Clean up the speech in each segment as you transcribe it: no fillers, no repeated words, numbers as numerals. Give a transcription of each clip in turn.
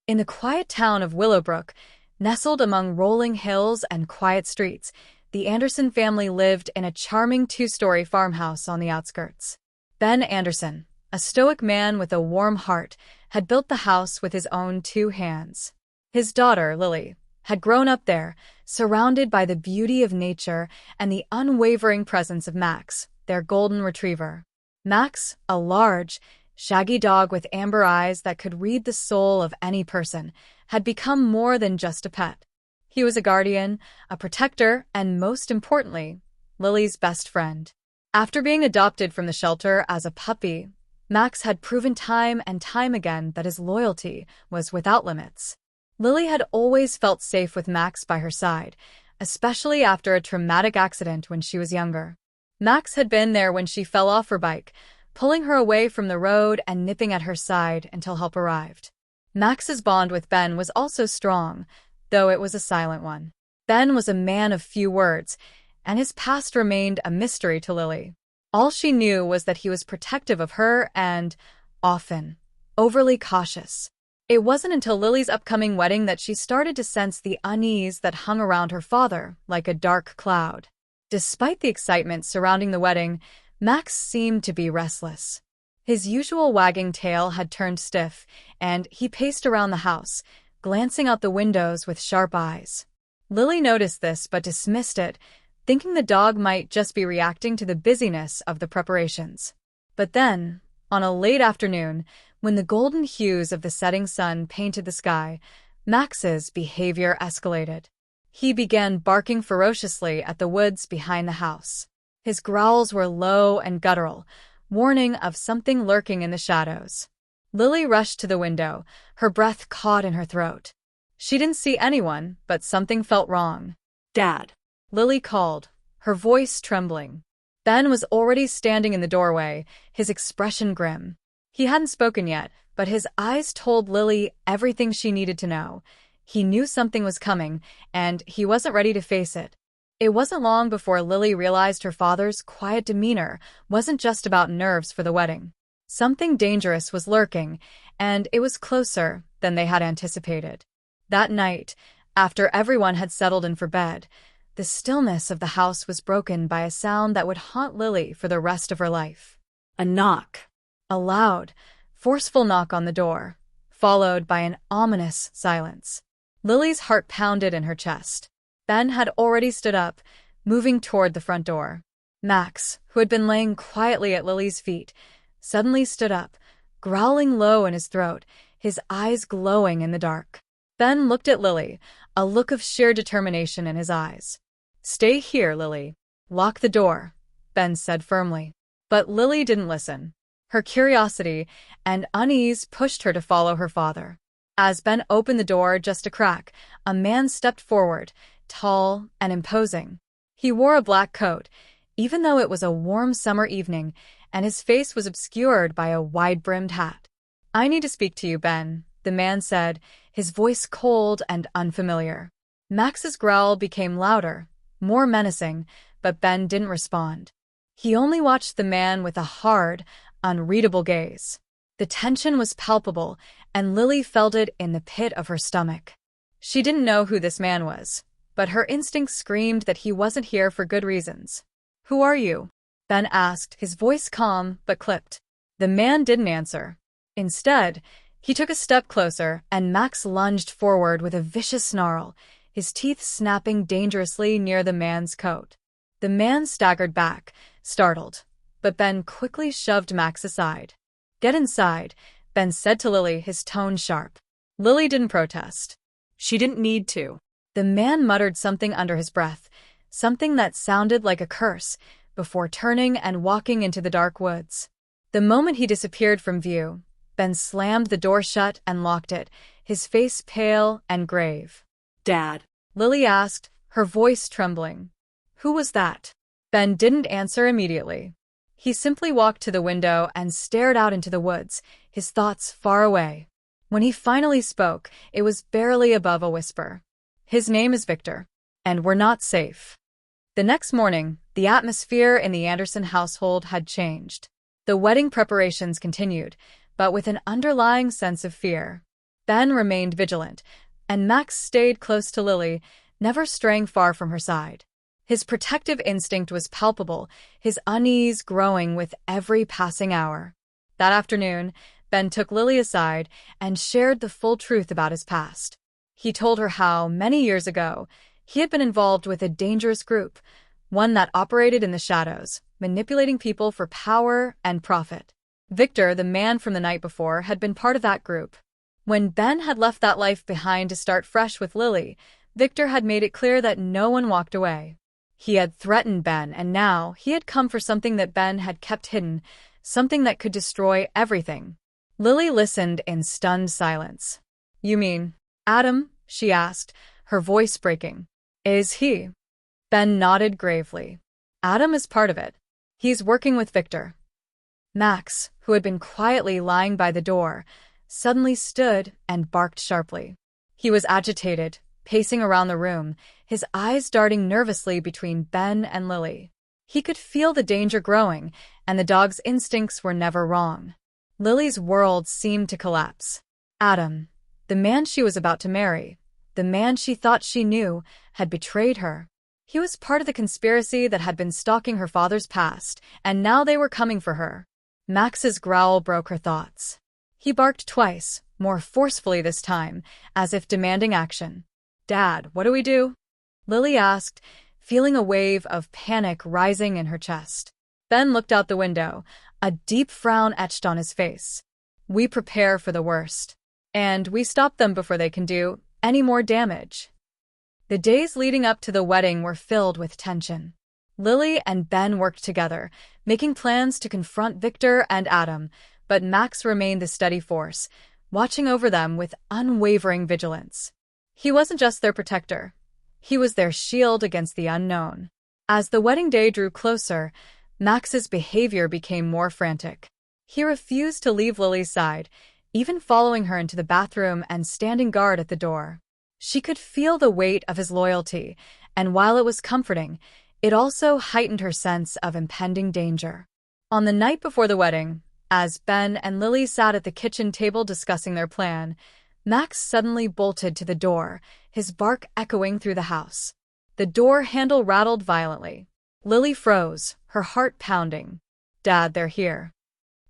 In the quiet town of Willowbrook, nestled among rolling hills and quiet streets, the Anderson family lived in a charming two-story farmhouse on the outskirts. Ben Anderson, a stoic man with a warm heart, had built the house with his own two hands. His daughter, Lily, had grown up there, surrounded by the beauty of nature and the unwavering presence of Max, their golden retriever. Max, a large, shaggy dog with amber eyes that could read the soul of any person, had become more than just a pet. He was a guardian, a protector, and most importantly, Lily's best friend. After being adopted from the shelter as a puppy, Max had proven time and time again that his loyalty was without limits. Lily had always felt safe with Max by her side, especially after a traumatic accident when she was younger. Max had been there when she fell off her bike, pulling her away from the road and nipping at her side until help arrived. Max's bond with Ben was also strong, though it was a silent one. Ben was a man of few words, and his past remained a mystery to Lily. All she knew was that he was protective of her and, often, overly cautious. It wasn't until Lily's upcoming wedding that she started to sense the unease that hung around her father like a dark cloud. Despite the excitement surrounding the wedding, Max seemed to be restless. His usual wagging tail had turned stiff, and he paced around the house, glancing out the windows with sharp eyes. Lily noticed this but dismissed it, thinking the dog might just be reacting to the busyness of the preparations. But then, on a late afternoon, when the golden hues of the setting sun painted the sky, Max's behavior escalated. He began barking ferociously at the woods behind the house. His growls were low and guttural, warning of something lurking in the shadows. Lily rushed to the window, her breath caught in her throat. She didn't see anyone, but something felt wrong. "Dad," Lily called, her voice trembling. Ben was already standing in the doorway, his expression grim. He hadn't spoken yet, but his eyes told Lily everything she needed to know. He knew something was coming, and he wasn't ready to face it. It wasn't long before Lily realized her father's quiet demeanor wasn't just about nerves for the wedding. Something dangerous was lurking, and it was closer than they had anticipated. That night, after everyone had settled in for bed, the stillness of the house was broken by a sound that would haunt Lily for the rest of her life. a knock. A loud, forceful knock on the door, followed by an ominous silence. Lily's heart pounded in her chest. Ben had already stood up, moving toward the front door. Max, who had been laying quietly at Lily's feet, suddenly stood up, growling low in his throat, his eyes glowing in the dark. Ben looked at Lily, a look of sheer determination in his eyes. "Stay here, Lily. Lock the door," Ben said firmly. But Lily didn't listen. Her curiosity and unease pushed her to follow her father. As Ben opened the door just a crack, a man stepped forward, tall and imposing. He wore a black coat, even though it was a warm summer evening, and his face was obscured by a wide-brimmed hat. "I need to speak to you, Ben," the man said, his voice cold and unfamiliar. Max's growl became louder, more menacing, but Ben didn't respond. He only watched the man with a hard, unreadable gaze. The tension was palpable, and Lily felt it in the pit of her stomach. She didn't know who this man was, but her instincts screamed that he wasn't here for good reasons. "Who are you?" Ben asked, his voice calm but clipped. The man didn't answer. Instead, he took a step closer, and Max lunged forward with a vicious snarl, his teeth snapping dangerously near the man's coat. The man staggered back, startled, but Ben quickly shoved Max aside. "Get inside," Ben said to Lily, his tone sharp. Lily didn't protest. She didn't need to. The man muttered something under his breath, something that sounded like a curse, before turning and walking into the dark woods. The moment he disappeared from view, Ben slammed the door shut and locked it, his face pale and grave. "Dad," Lily asked, her voice trembling. "Who was that?" Ben didn't answer immediately. He simply walked to the window and stared out into the woods, his thoughts far away. When he finally spoke, it was barely above a whisper. "His name is Victor, and we're not safe." The next morning, the atmosphere in the Anderson household had changed. The wedding preparations continued, but with an underlying sense of fear. Ben remained vigilant, and Max stayed close to Lily, never straying far from her side. His protective instinct was palpable, his unease growing with every passing hour. That afternoon, Ben took Lily aside and shared the full truth about his past. He told her how, many years ago, he had been involved with a dangerous group, one that operated in the shadows, manipulating people for power and profit. Victor, the man from the night before, had been part of that group. When Ben had left that life behind to start fresh with Lily, Victor had made it clear that no one walked away. He had threatened Ben, and now he had come for something that Ben had kept hidden, something that could destroy everything. Lily listened in stunned silence. "You mean Adam?" she asked, her voice breaking. "Is he?" Ben nodded gravely. "Adam is part of it. He's working with Victor." Max, who had been quietly lying by the door, suddenly stood and barked sharply. He was agitated, pacing around the room, his eyes darting nervously between Ben and Lily. He could feel the danger growing, and the dog's instincts were never wrong. Lily's world seemed to collapse. Adam, the man she was about to marry, the man she thought she knew, had betrayed her. He was part of the conspiracy that had been stalking her father's past, and now they were coming for her. Max's growl broke her thoughts. He barked twice, more forcefully this time, as if demanding action. "Dad, what do we do?" Lily asked, feeling a wave of panic rising in her chest. Ben looked out the window, a deep frown etched on his face. "We prepare for the worst. And we stop them before they can do any more damage." The days leading up to the wedding were filled with tension. Lily and Ben worked together, making plans to confront Victor and Adam, but Max remained the steady force, watching over them with unwavering vigilance. He wasn't just their protector. He was their shield against the unknown. As the wedding day drew closer, Max's behavior became more frantic. He refused to leave Lily's side, even following her into the bathroom and standing guard at the door. She could feel the weight of his loyalty, and while it was comforting, it also heightened her sense of impending danger. On the night before the wedding, as Ben and Lily sat at the kitchen table discussing their plan, Max suddenly bolted to the door, his bark echoing through the house. The door handle rattled violently. Lily froze, her heart pounding. "Dad, they're here."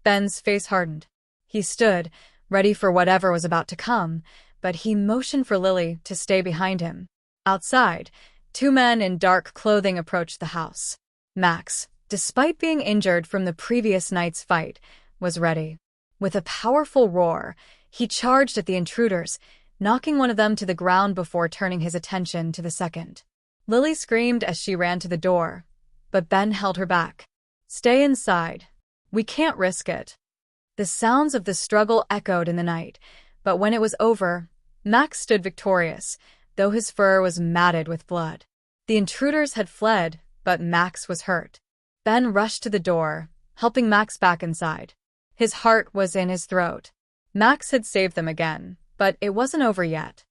Ben's face hardened. He stood, ready for whatever was about to come, but he motioned for Lily to stay behind him. Outside, two men in dark clothing approached the house. Max, despite being injured from the previous night's fight, was ready. With a powerful roar, he charged at the intruders, knocking one of them to the ground before turning his attention to the second. Lily screamed as she ran to the door, but Ben held her back. "Stay inside. We can't risk it." The sounds of the struggle echoed in the night, but when it was over, Max stood victorious, though his fur was matted with blood. The intruders had fled, but Max was hurt. Ben rushed to the door, helping Max back inside. His heart was in his throat. Max had saved them again, but it wasn't over yet.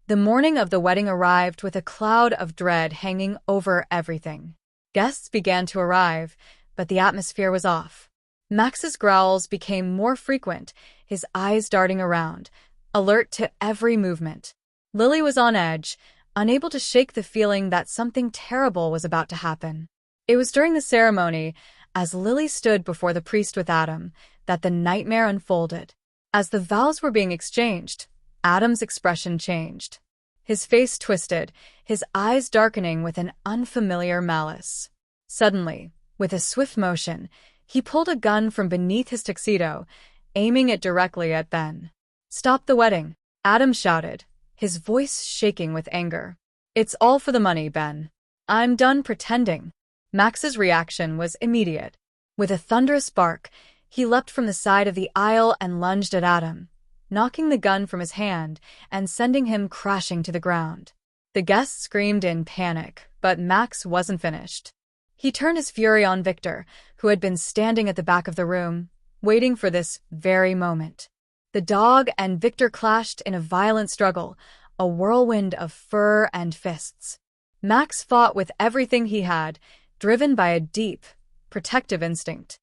The morning of the wedding arrived with a cloud of dread hanging over everything. Guests began to arrive, but the atmosphere was off. Max's growls became more frequent, his eyes darting around, alert to every movement. Lily was on edge, unable to shake the feeling that something terrible was about to happen. It was during the ceremony, as Lily stood before the priest with Adam, that the nightmare unfolded. As the vows were being exchanged, Adam's expression changed. His face twisted, his eyes darkening with an unfamiliar malice. Suddenly, with a swift motion, he pulled a gun from beneath his tuxedo, aiming it directly at Ben. "Stop the wedding," Adam shouted, his voice shaking with anger. "It's all for the money, Ben. I'm done pretending." Max's reaction was immediate. With a thunderous bark, he leapt from the side of the aisle and lunged at Adam, knocking the gun from his hand and sending him crashing to the ground. The guests screamed in panic, but Max wasn't finished. He turned his fury on Victor, who had been standing at the back of the room, waiting for this very moment. The dog and Victor clashed in a violent struggle, a whirlwind of fur and fists. Max fought with everything he had, driven by a deep, protective instinct.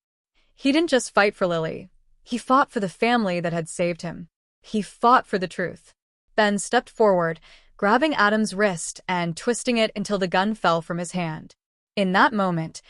He didn't just fight for Lily. He fought for the family that had saved him. He fought for the truth. Ben stepped forward, grabbing Adam's wrist and twisting it until the gun fell from his hand. In that moment,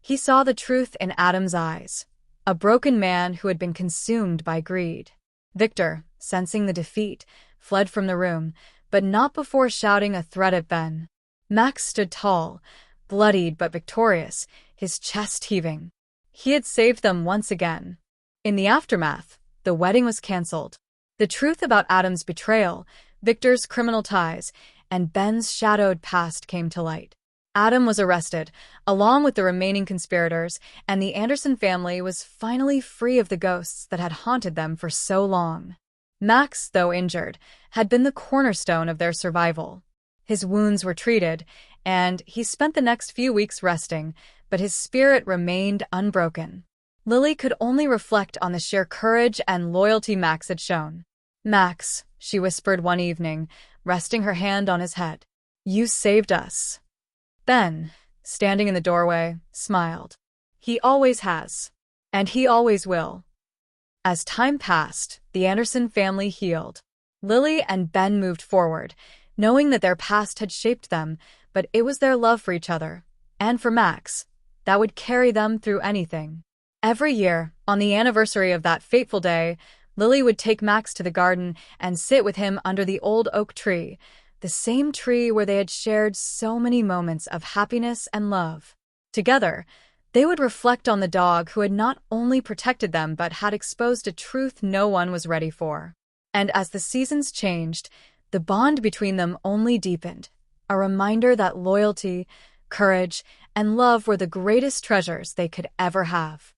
he saw the truth in Adam's eyes, a broken man who had been consumed by greed. Victor, sensing the defeat, fled from the room, but not before shouting a threat at Ben. Max stood tall, bloodied but victorious, his chest heaving. He had saved them once again. In the aftermath, the wedding was cancelled. The truth about Adam's betrayal, Victor's criminal ties, and Ben's shadowed past came to light. Adam was arrested, along with the remaining conspirators, and the Anderson family was finally free of the ghosts that had haunted them for so long. Max, though injured, had been the cornerstone of their survival. His wounds were treated, and he spent the next few weeks resting, but his spirit remained unbroken. Lily could only reflect on the sheer courage and loyalty Max had shown. "Max," she whispered one evening, resting her hand on his head, "you saved us." Ben, standing in the doorway, smiled. "He always has. And he always will." As time passed, the Anderson family healed. Lily and Ben moved forward, knowing that their past had shaped them, but it was their love for each other, and for Max, that would carry them through anything. Every year, on the anniversary of that fateful day, Lily would take Max to the garden and sit with him under the old oak tree, the same tree where they had shared so many moments of happiness and love. Together, they would reflect on the dog who had not only protected them but had exposed a truth no one was ready for. And as the seasons changed, the bond between them only deepened, a reminder that loyalty, courage, and love were the greatest treasures they could ever have.